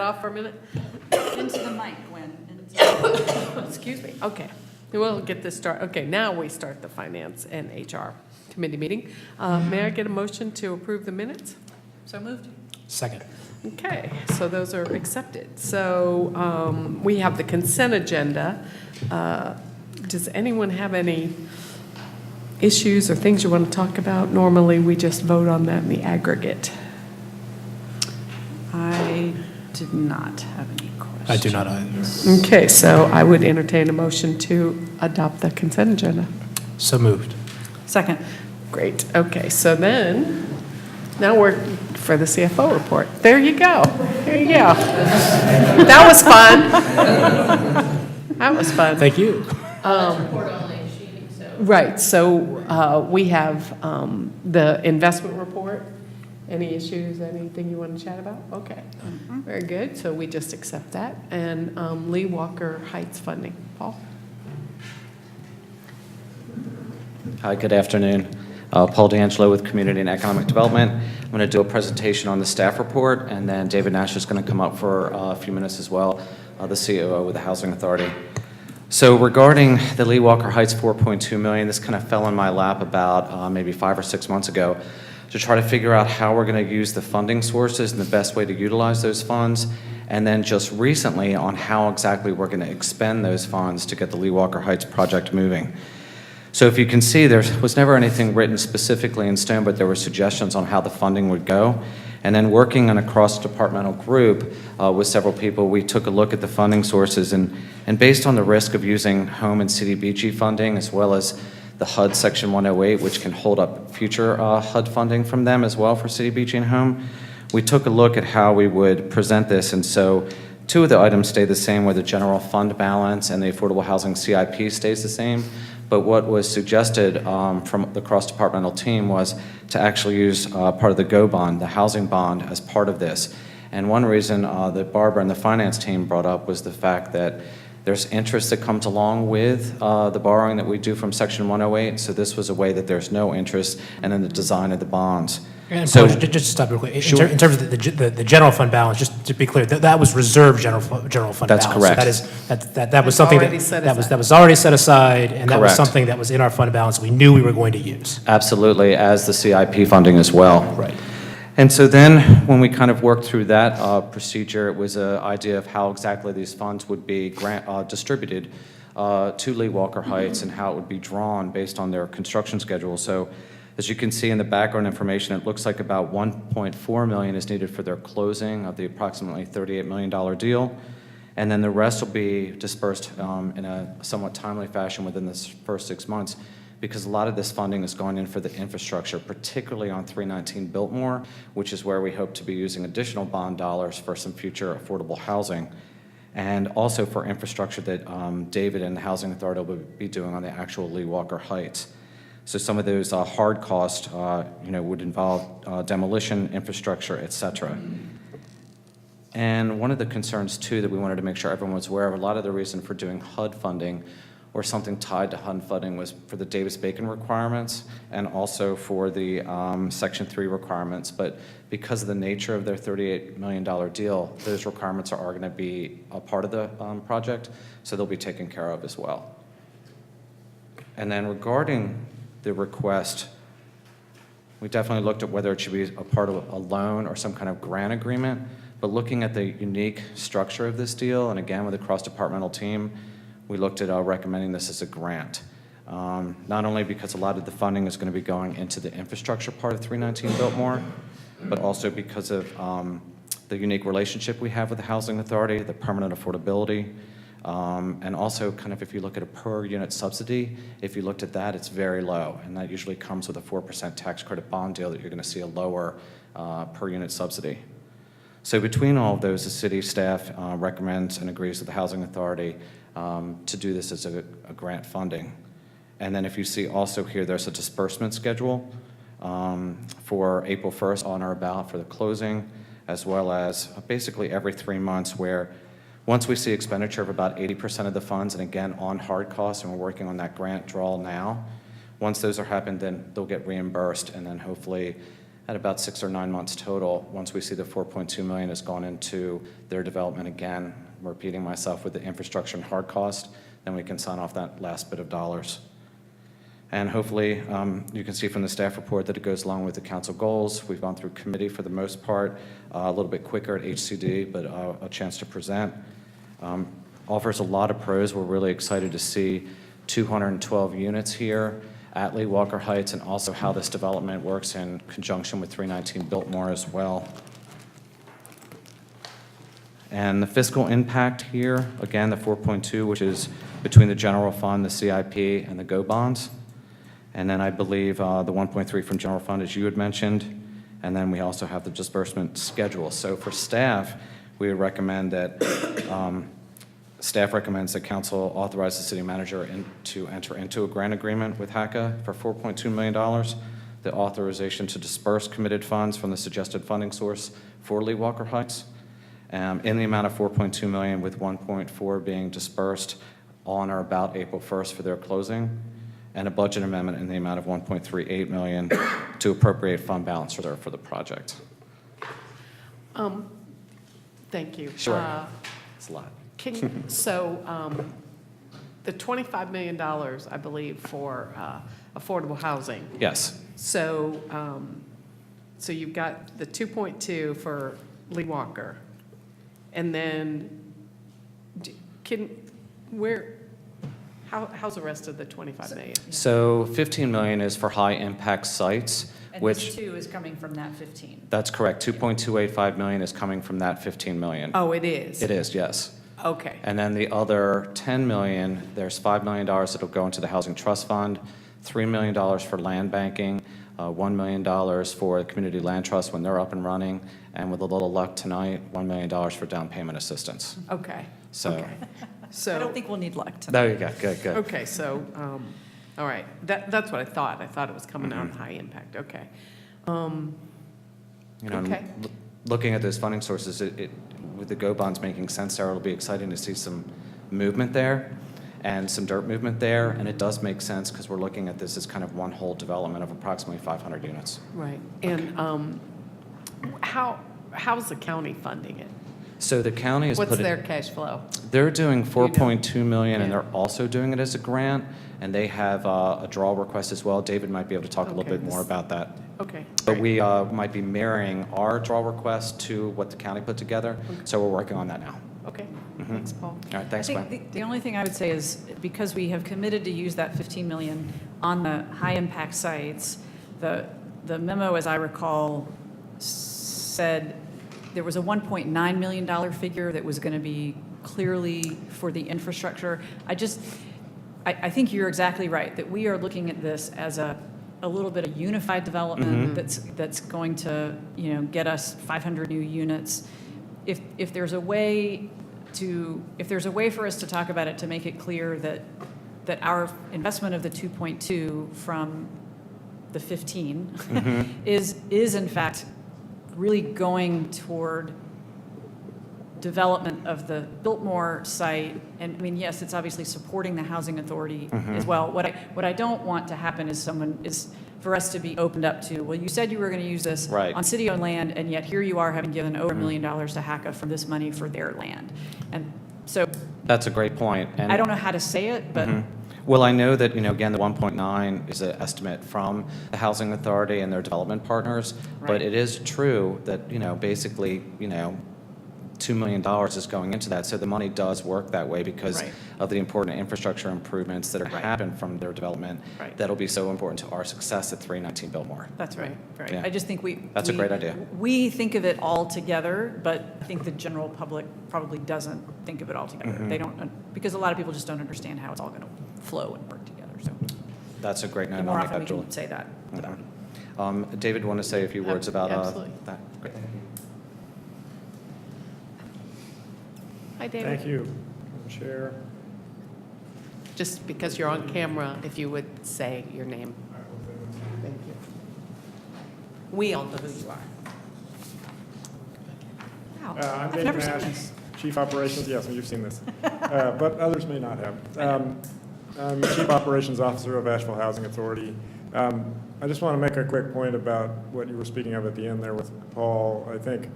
off for a minute? Into the mic, Gwen. Excuse me. Okay. We'll get this started. Okay, now we start the Finance and HR Committee meeting. May I get a motion to approve the minutes? So moved. Second. Okay, so those are accepted. So we have the consent agenda. Does anyone have any issues or things you want to talk about? Normally, we just vote on that in the aggregate. I did not have any questions. I do not either. Okay, so I would entertain a motion to adopt the consent agenda. So moved. Second. Great, okay, so then, now we're for the CFO report. There you go, there you go. That was fun. That was fun. Thank you. Right, so we have the investment report. Any issues, anything you want to chat about? Okay, very good, so we just accept that. And Lee Walker Heights funding. Paul? Hi, good afternoon. Paul D'Angelo with Community and Economic Development. I'm going to do a presentation on the staff report, and then David Nash is going to come up for a few minutes as well, the COO with the Housing Authority. So regarding the Lee Walker Heights $4.2 million, this kind of fell in my lap about maybe 5 or 6 months ago to try to figure out how we're going to use the funding sources and the best way to utilize those funds, and then just recently on how exactly we're going to expend those funds to get the Lee Walker Heights project moving. So if you can see, there was never anything written specifically in stone, but there were suggestions on how the funding would go. And then working in a cross-departmental group with several people, we took a look at the funding sources, and based on the risk of using home and CDBG funding, as well as the HUD Section 108, which can hold up future HUD funding from them as well for CDBG and home, we took a look at how we would present this. And so 2 of the items stay the same, where the general fund balance and the affordable housing CIP stays the same. But what was suggested from the cross-departmental team was to actually use part of the GO bond, the housing bond, as part of this. And one reason that Barbara and the finance team brought up was the fact that there's interest that comes along with the borrowing that we do from Section 108. So this was a way that there's no interest, and in the design of the bonds. And So- Paul, just to stop real quick. Sure. In terms of the general fund balance, just to be clear, that was reserved general fund That's balance. correct. So that was something already set aside. that was already set aside, and that was Correct. something that was in our fund balance we knew we were going to use. Absolutely, as the CIP funding as well. Right. And so then, when we kind of worked through that procedure, it was an idea of how exactly these funds would be distributed to Lee Walker Heights, and how it would be drawn based on their construction schedule. So as you can see in the background information, it looks like about $1.4 million is needed for their closing of the approximately $38 million deal. And then the rest will be dispersed in a somewhat timely fashion within the first 6 months, because a lot of this funding is going in for the infrastructure, particularly on 319 Biltmore, which is where we hope to be using additional bond dollars for some future affordable housing, and also for infrastructure that David and the Housing Authority will be doing on the actual Lee Walker Heights. So some of those hard costs, would involve demolition, infrastructure, et cetera. And one of the concerns, too, that we wanted to make sure everyone was aware of, a lot of the reason for doing HUD funding or something tied to HUD funding was for the Davis-Bacon requirements, and also for the Section 3 requirements. But because of the nature of their $38 million deal, those requirements are going to be a part of the project, so they'll be taken care of as well. And then regarding the request, we definitely looked at whether it should be a part of a loan or some kind of grant agreement. But looking at the unique structure of this deal, and again with the cross-departmental team, we looked at recommending this as a grant. Not only because a lot of the funding is going to be going into the infrastructure part of 319 Biltmore, but also because of the unique relationship we have with the Housing Authority, the permanent affordability, and also kind of if you look at a per unit subsidy, if you looked at that, it's very low, and that usually comes with a 4% tax credit bond deal that you're going to see a lower per unit subsidy. So between all of those, the city staff recommends and agrees with the Housing Authority to do this as a grant funding. And then if you see also here, there's a disbursement schedule for April 1st on or about for the closing, as well as basically every 3 months, where once we see expenditure of about 80% of the funds, and again on hard costs, and we're working on that grant draw now, once those are happened, then they'll get reimbursed, and then hopefully at about 6 or 9 months total. Once we see the $4.2 million has gone into their development again, I'm repeating myself with the infrastructure and hard cost, then we can sign off that last bit of dollars. And hopefully, you can see from the staff report that it goes along with the council goals. We've gone through committee for the most part, a little bit quicker at HCD, but a chance to present. Offers a lot of pros. We're really excited to see 212 units here at Lee Walker Heights, and also how this development works in conjunction with 319 Biltmore as well. And the fiscal impact here, again, the 4.2, which is between the general fund, the CIP, and the GO bonds. And then I believe the 1.3 from general fund, as you had mentioned. And then we also have the disbursement schedule. So for staff, we would recommend that, staff recommends that council authorize the city manager to enter into a grant agreement with HACA for $4.2 million. The authorization to disperse committed funds from the suggested funding source for Lee Walker Heights in the amount of $4.2 million, with 1.4 being dispersed on or about April 1st for their closing, and a budget amendment in the amount of $1.38 million to appropriate fund balance reserve for the project. Thank you. Sure. It's a lot. The $25 million, I believe, for affordable housing. Yes. So you've got the 2.2 for Lee Walker, and then how's the rest of the 25 million? So 15 million is for high impact sites, And which, this too is coming from that 15. that's correct. 2.285 million is coming from that 15 million. Oh, it is? It is, yes. Okay. And then the other 10 million, there's $5 million that'll go into the Housing Trust Fund, $3 million for land banking, $1 million for the Community Land Trust when they're up and running, and with a little luck tonight, $1 million for down payment assistance. Okay. So, Okay. So. I don't think we'll need luck tonight. there you go, good, good. Okay, so, all right, that's what I thought. I thought it was coming out high impact, okay. You know, and Okay. looking at those funding sources, with the GO bonds making sense there, it'll be exciting to see some movement there and some dirt movement there, and it does make sense because we're looking at this as kind of one whole development of approximately 500 units. Right, and how's the county funding it? So the county is What's putting, their cash flow? they're doing 4.2 million, and Yeah. they're also doing it as a grant, and they have a draw request as well. David might be able to talk a little Okay, bit more about that. Okay. But great. we might be mirroring our draw request to what the county put together, so we're working on that now. Okay, thanks, Paul. All right, thanks, I Glenn. think the only thing I would say is, because we have committed to use that 15 million on the high-impact sites, the memo, as I recall, said there was a $1.9 million figure that was going to be clearly for the infrastructure. I think you're exactly right, that we are looking at this as a little bit of unified development that's going to, get us 500 new units. If there's a way for us to talk about it, to make it clear that our investment of the 2.2 from the 15 is in fact really going toward development of the Biltmore site, and I mean, yes, it's obviously supporting the housing authority as well. What I don't want to happen is for us to be opened up to, well, you said you were going to use this Right. on city-owned land, and yet here you are having given over $1 million to HACA from this money for their land. And so That's a great point. And I don't know how to say it, but well, I know that, again, the 1.9 is an estimate from the Housing Authority and their development partners, but Right. it is true that, basically, $2 million is going into that. So the money does work that way because Right. of the important infrastructure improvements that are Right. happen from their development. Right. That'll be so important to our success at 319 Biltmore. that's right. Right. Yeah. I just think That's a great idea. We think of it all together, but I think the general public probably doesn't think of it all together. They don't, because a lot of people just don't understand how it's all going to flow and work together. So That's a great the note. more I'll make often we that, Julie. can say that, the better. David, want to say a few words about Absolutely. that? Great. Hi, David. Thank you, Madam Chair. Just because you're on camera, if you would say your name. Thank you. We all know who you are. Wow, I'm I've Dave never seen Nash, this. Chief Operations, yes, you've seen this, but others may not have. I'm Chief Operations Officer of Asheville Housing Authority. I just want to make a quick point about what you were speaking of at the end there with Paul. I think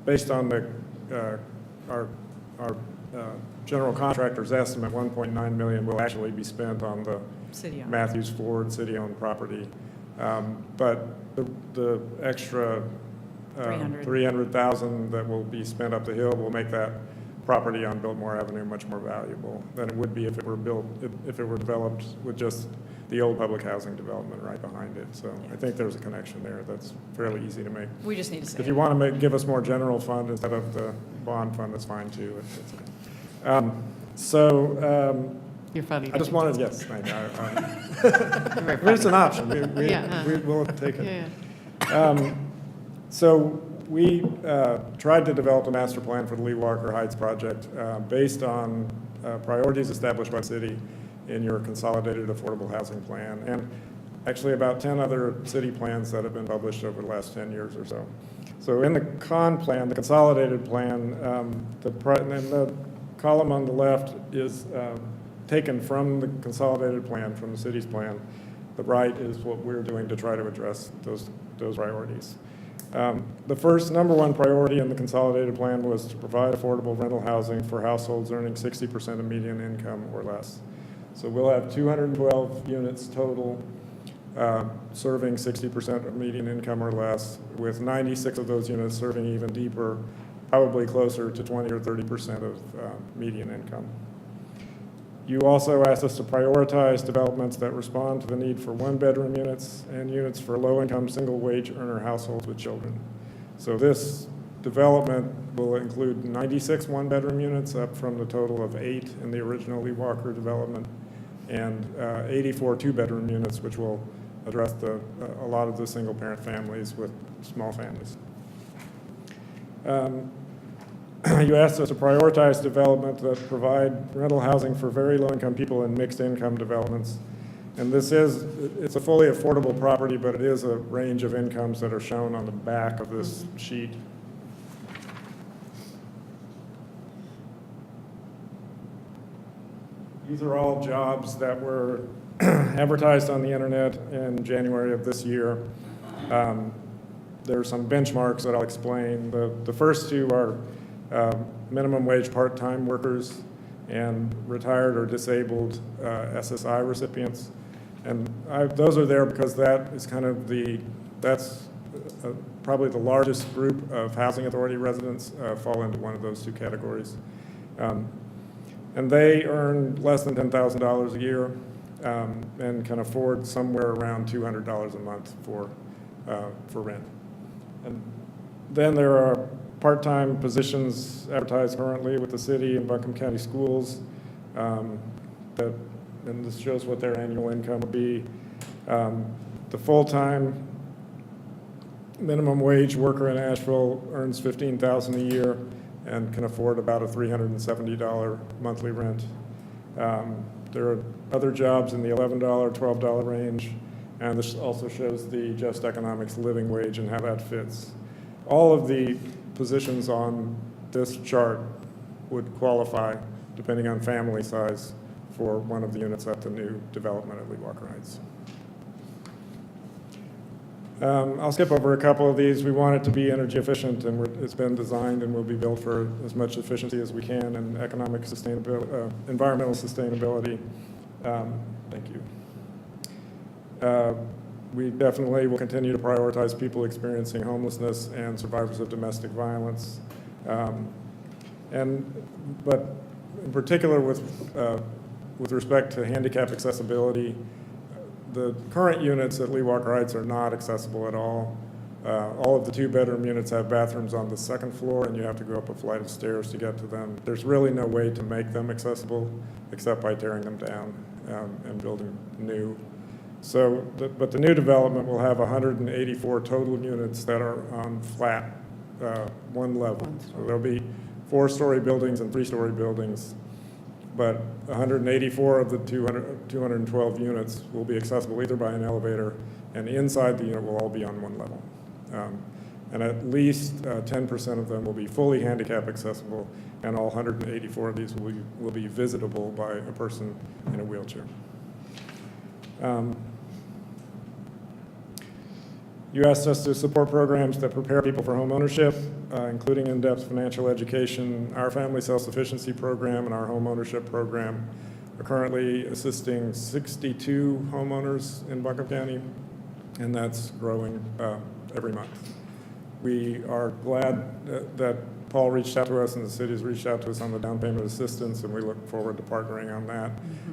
based on our general contractor's estimate, 1.9 million will actually be spent on the City-owned. Matthews Ford city-owned property. But the extra 300,000 that will be spent up the hill will make that property on Biltmore Avenue much more valuable than it would be if it were developed with just the old public housing development right behind it. So I think there's a connection there that's fairly easy to make. We just need to say If you it. want to give us more general fund instead of the bond fund, that's fine too. Okay. You're funny. I just wanted, yes, thank you. It's an option. We'll take it. Yeah. So we tried to develop a master plan for the Lee Walker Heights project based on priorities established by the city in your consolidated affordable housing plan, and actually about 10 other city plans that have been published over the last 10 years or so. So in the plan, the consolidated plan, and the column on the left is taken from the consolidated plan, from the city's plan. The right is what we're doing to try to address those priorities. The first number one priority in the consolidated plan was to provide affordable rental housing for households earning 60% of median income or less. So we'll have 212 units total serving 60% of median income or less, with 96 of those units serving even deeper, probably closer to 20 or 30% of median income. You also asked us to prioritize developments that respond to the need for one-bedroom units and units for low-income, single-wage earner households with children. So this development will include 96 one-bedroom units, up from the total of 8 in the original Lee Walker development, and 84 two-bedroom units, which will address a lot of the single-parent families with small families. You asked us to prioritize development that provide rental housing for very low-income people and mixed-income developments. And it's a fully affordable property, but it is a range of incomes that are shown on the back of this sheet. These are all jobs that were advertised on the internet in January of this year. There are some benchmarks that I'll explain. The first two are minimum wage part-time workers and retired or disabled SSI recipients. And those are there because that is kind of that's probably the largest group of housing authority residents fall into one of those two categories. And they earn less than $10,000 a year and can afford somewhere around $200 a month for rent. And then there are part-time positions advertised currently with the city and Buncombe County Schools. And this shows what their annual income would be. The full-time minimum wage worker in Asheville earns $15,000 a year and can afford about a $370 monthly rent. There are other jobs in the $11, $12 range, and this also shows the Just Economics living wage and how that fits. All of the positions on this chart would qualify, depending on family size, for one of the units at the new development at Lee Walker Heights. I'll skip over a couple of these. We want it to be energy efficient, and it's been designed and will be built for as much efficiency as we can and economic sustainability, environmental sustainability. Thank you. We definitely will continue to prioritize people experiencing homelessness and survivors of domestic violence. But in particular with respect to handicap accessibility, the current units at Lee Walker Heights are not accessible at all. All of the two-bedroom units have bathrooms on the second floor, and you have to go up a flight of stairs to get to them. There's really no way to make them accessible except by tearing them down and building new. So, but the new development will have 184 total units that are on flat, one level. So there'll be 4-story buildings and 3-story buildings, but 184 of the 212 units will be accessible either by an elevator, and inside the unit will all be on one level. And at least 10% of them will be fully handicap accessible, and all 184 of these will be visitable by a person in a wheelchair. You asked us to support programs that prepare people for homeownership, including in-depth financial education. Our family self-sufficiency program and our homeownership program are currently assisting 62 homeowners in Buncombe County, and that's growing every month. We are glad that Paul reached out to us and the city has reached out to us on the down payment assistance, and we look forward to partnering on that.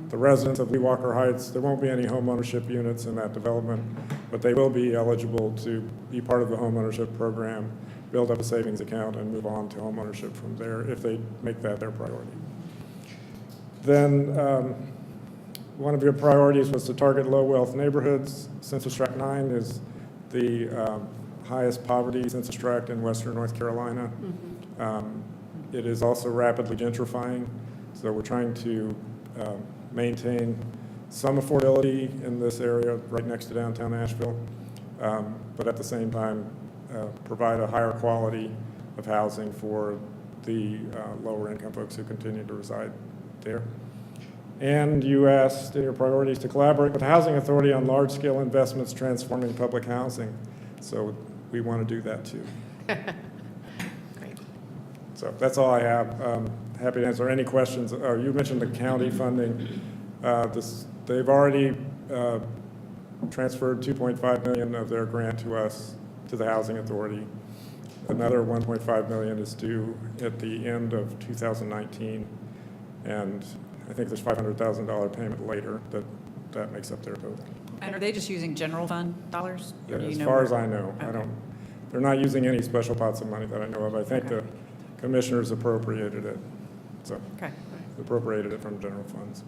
The residents of Lee Walker Heights, there won't be any homeownership units in that development, but they will be eligible to be part of the homeownership program, build up a savings account, and move on to homeownership from there if they make that their priority. Then one of your priorities was to target low-wealth neighborhoods. Census Tract 9 is the highest poverty census tract in western North Carolina. It is also rapidly gentrifying, so we're trying to maintain some affordability in this area right next to downtown Nashville, but at the same time provide a higher quality of housing for the lower income folks who continue to reside there. And you asked in your priorities to collaborate with the Housing Authority on large-scale investments transforming public housing. So we want to do that too. Great. So that's all I have. Happy to answer any questions. You mentioned the county funding. They've already transferred $2.5 million of their grant to us, to the Housing Authority. Another $1.5 million is due at the end of 2019. And I think there's $500,000 payment later that makes up their total. And are they just using general fund dollars? Or do you As know far where- as I know, Okay. they're not using any special pots of money that I know of. I think Okay. the commissioners appropriated it. So Okay. appropriated it from general funds.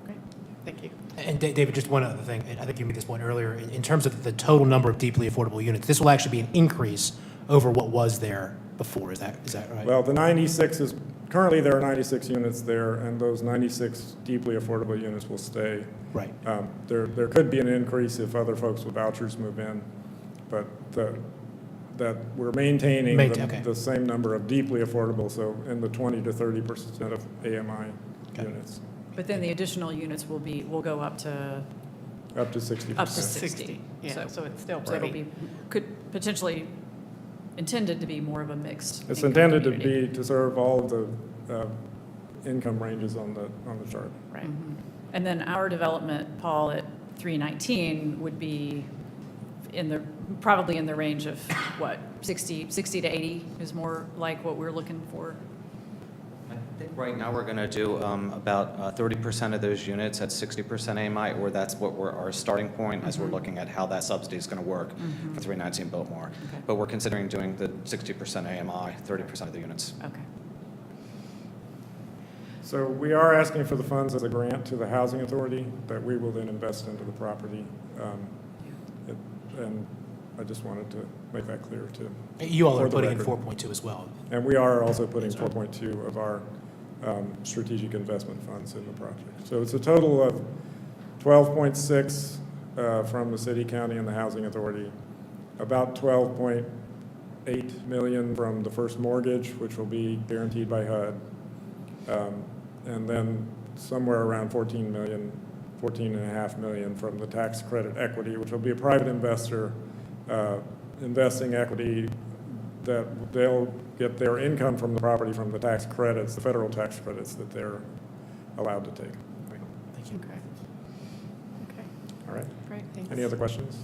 Great. Thank you. And David, just one other thing, and I think you made this point earlier, in terms of the total number of deeply affordable units, this will actually be an increase over what was there before, is that right? Well, the 96 is, currently there are 96 units there, and those 96 deeply affordable units will stay. Right. There could be an increase if other folks with vouchers move in, but that we're maintaining Okay. the same number of deeply affordable, so in the 20 to 30% of AMI Okay. units, But then the additional units will go up to up to 60%. Up to 60. Yeah, so it's still So it'll pretty. be, could potentially intended to be more of a mixed. It's income intended to community. be, to serve all of the income ranges on the chart. Right. And then our development, Paul, at 319 would be probably in the range of what, 60 to 80 is more like what we're looking for? I think right now we're going to do about 30% of those units at 60% AMI, or that's what our starting point as we're looking at how that subsidy is going to work for 319 Biltmore. Okay. But we're considering doing the 60% AMI, 30% of the units. Okay. So we are asking for the funds as a grant to the Housing Authority that we will then invest into the property. And I just wanted to make that clear too. You all For are the putting in record. 4.2 as well. And we are also putting 4.2 of our strategic investment funds in the project. So it's a total of 12.6 from the city, county, and the Housing Authority, about 12.8 million from the first mortgage, which will be guaranteed by HUD, and then somewhere around 14.5 million from the tax credit equity, which will be a private investor investing equity that they'll get their income from the property from the tax credits, the federal tax credits that they're allowed to take. Thank you. Okay. Okay, All right? great, thanks. Any other questions?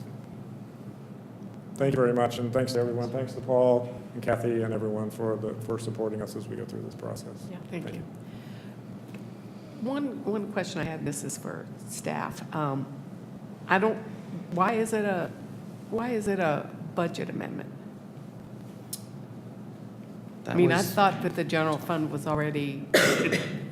Thank you very much, and thanks to everyone. Thanks to Paul and Kathy and everyone for supporting us as we go through this process. Yeah. Thank you. One question I had, this is for staff. Why is it a budget amendment? I mean, I thought that the general fund was already,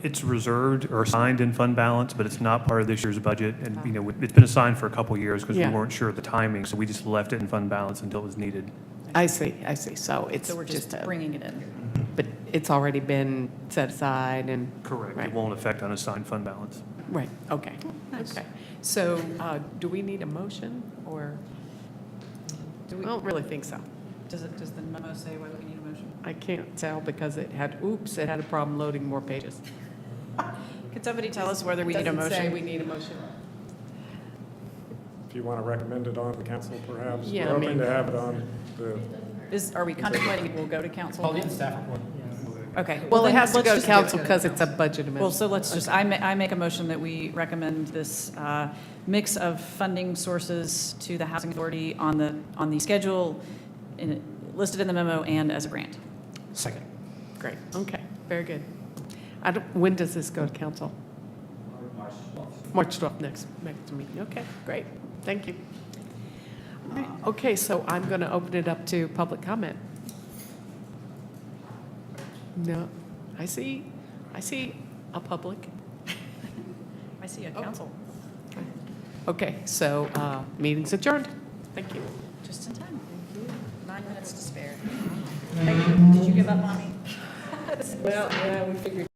It's reserved or assigned in fund balance, but it's not part of this year's budget. And, you know, it's been assigned for a couple of years because we Yeah. weren't sure of the timing, so we just left it in fund balance until it was needed. I see, so it's So we're just just bringing it in. but it's already been set aside and. Correct. Right. It won't affect unassigned fund balance. Right, okay, Nice. okay. So, do we need a motion, or? Do I we, don't really think so. does the memo say whether we need a motion? I can't tell because it had a problem loading more pages. Could somebody tell us whether we need a Doesn't say motion? we need a motion. if you want to recommend it on the council, perhaps. Yeah, We're I hoping mean- to have it on the, Are we contemplating it will go to council? Oh, the staff report. Okay. Well, it then has to let's go to just- council because it's a budget amendment. Well, so let's just, I make a motion that we recommend this mix of funding sources to the Housing Authority on the schedule listed in the memo and as a grant. Second. Great, okay, very good. When does this go to council? March 12th, next meeting. Okay, great, thank you. Okay, so I'm going to open it up to public comment. No, I see a public. I see a council. Okay, so meeting's adjourned. Thank you. Just in time. 9 minutes to spare. Did you give up, Mommy? Well, yeah, we figured.